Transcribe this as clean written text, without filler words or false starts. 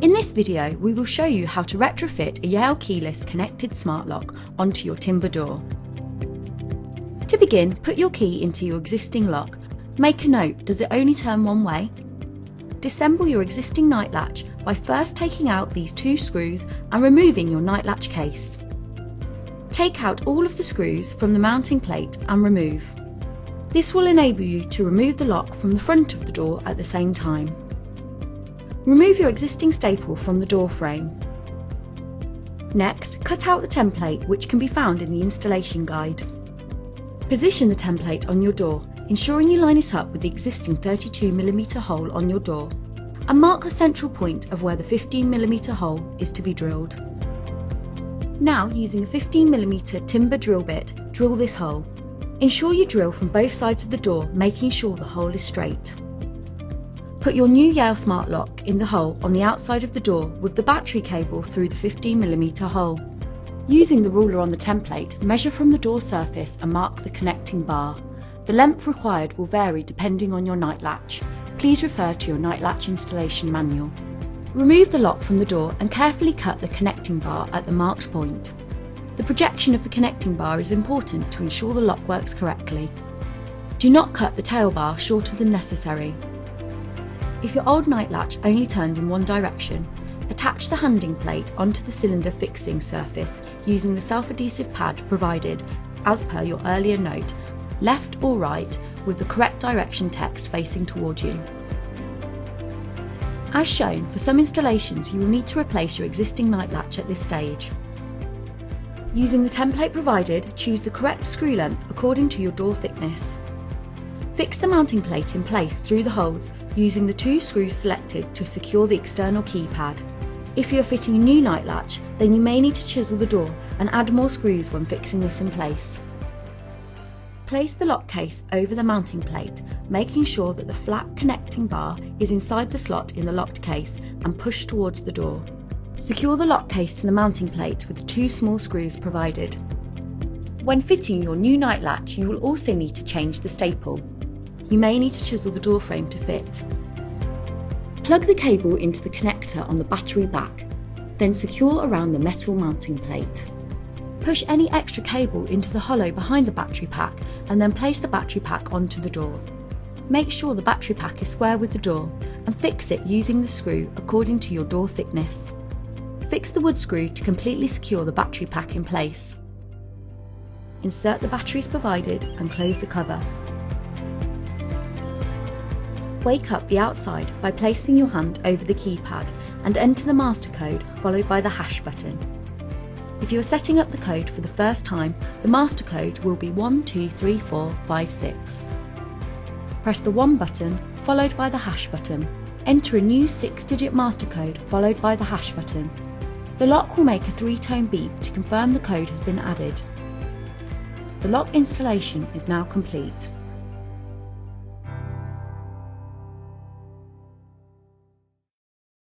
In this video, we will show you how to retrofit a Yale keyless connected smart lock onto your timber door. To begin, put your key into your existing lock. Make a note, does it only turn one way? Disassemble your existing night latch by first taking out these two screws and removing your night latch case. Take out all of the screws from the mounting plate and remove. This will enable you to remove the lock from the front of the door at the same time. Remove your existing staple from the door frame. Next, cut out the template, which can be found in the installation guide. Position the template on your door, ensuring you line it up with the existing 32mm hole on your door, and mark the central point of where the 15mm hole is to be drilled. Now, using a 15mm timber drill bit, drill this hole. Ensure you drill from both sides of the door, making sure the hole is straight. Put your new Yale smart lock in the hole on the outside of the door with the battery cable through the 15mm hole. Using the ruler on the template, measure from the door surface and mark the connecting bar. The length required will vary depending on your night latch. Please refer to your night latch installation manual. Remove the lock from the door and carefully cut the connecting bar at the marked point. The projection of the connecting bar is important to ensure the lock works correctly. Do not cut the tail bar shorter than necessary. If your old night latch only turned in one direction, attach the handing plate onto the cylinder fixing surface using the self-adhesive pad provided, as per your earlier note, left or right, with the correct direction text facing toward you. As shown, for some installations you will need to replace your existing night latch at this stage. Using the template provided, choose the correct screw length according to your door thickness. Fix the mounting plate in place through the holes using the two screws selected to secure the external keypad. If you are fitting a new night latch, then you may need to chisel the door and add more screws when fixing this in place. Place the lock case over the mounting plate, making sure that the flat connecting bar is inside the slot in the locked case and pushed towards the door. Secure the lock case to the mounting plate with the two small screws provided. When fitting your new night latch, you will also need to change the staple. You may need to chisel the door frame to fit. Plug the cable into the connector on the battery back, then secure around the metal mounting plate. Push any extra cable into the hollow behind the battery pack and then place the battery pack onto the door. Make sure the battery pack is square with the door and fix it using the screw according to your door thickness. Fix the wood screw to completely secure the battery pack in place. Insert the batteries provided and close the cover. Wake up the outside by placing your hand over the keypad and enter the master code followed by the hash button. If you are setting up the code for the first time, the master code will be 123456. Press the 1 button followed by the hash button. Enter a new 6-digit master code followed by the hash button. The lock will make a 3-tone beep to confirm the code has been added. The lock installation is now complete.